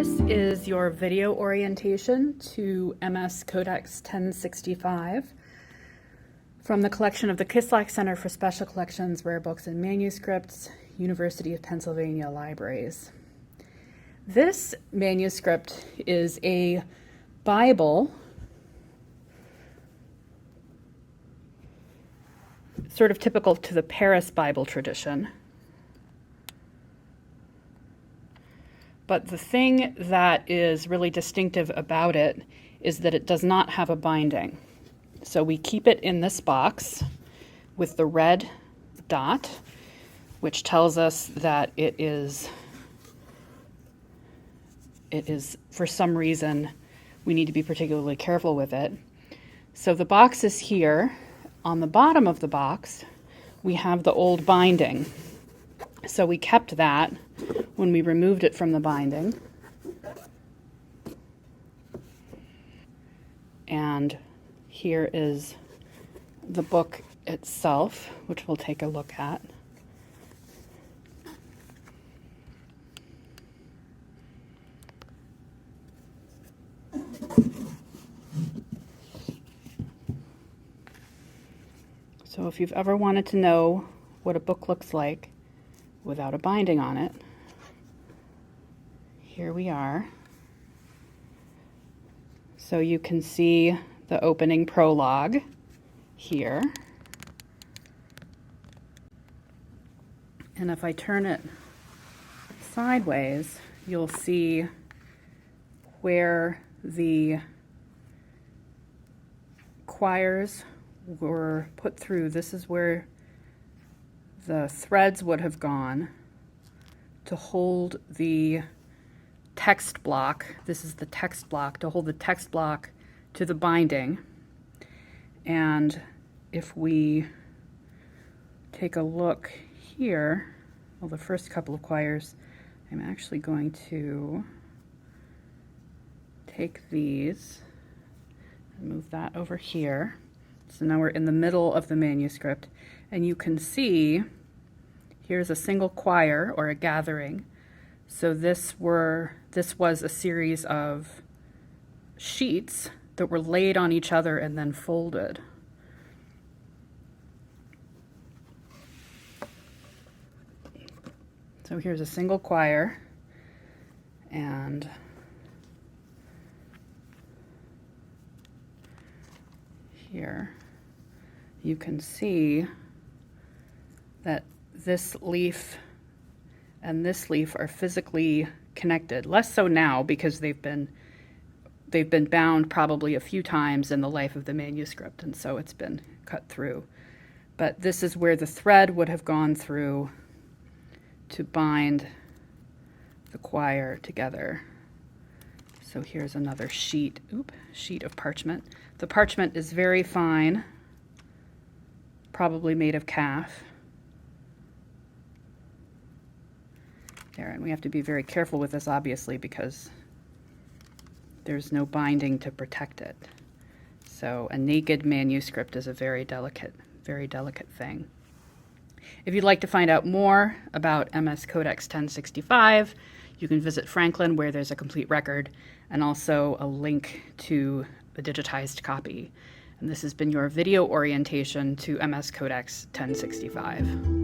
This is your video orientation to MS Codex 1065 from the collection of the Kislak Center for Special Collections, Rare Books and Manuscripts, University of Pennsylvania Libraries. This manuscript is a Bible, sort of typical to the Paris Bible tradition. But the thing that is really distinctive about it is that it does not have a binding. So we keep it in this box with the red dot, which tells us that it is for some reason, we need to be particularly careful with it. So the box is here. On the bottom of the box, we have the old binding. So we kept that when we removed it from the binding. And here is the book itself, which we'll take a look at. So if you've ever wanted to know what a book looks like without a binding on it, here we are. So you can see the opening prologue here. And if I turn it sideways, you'll see where the quires were put through. This is where the threads would have gone to hold the text block. This is the text block, to hold the text block to the binding. And if we take a look here, well, the first couple of quires, I'm actually going to take these and move that over here. So now we're in the middle of the manuscript, and you can see here's a single quire or a gathering. So this was a series of sheets that were laid on each other and then folded. So here's a single quire, and here you can see that this leaf and this leaf are physically connected. Less so now because they've been bound probably a few times in the life of the manuscript, and so it's been cut through. But this is where the thread would have gone through to bind the quire together. So here's another sheet of parchment. The parchment is very fine, probably made of calf. There, and we have to be very careful with this, obviously, because there's no binding to protect it. So a naked manuscript is a very delicate thing. If you'd like to find out more about MS Codex 1065, you can visit Franklin, where there's a complete record and also a link to a digitized copy. And this has been your video orientation to MS Codex 1065.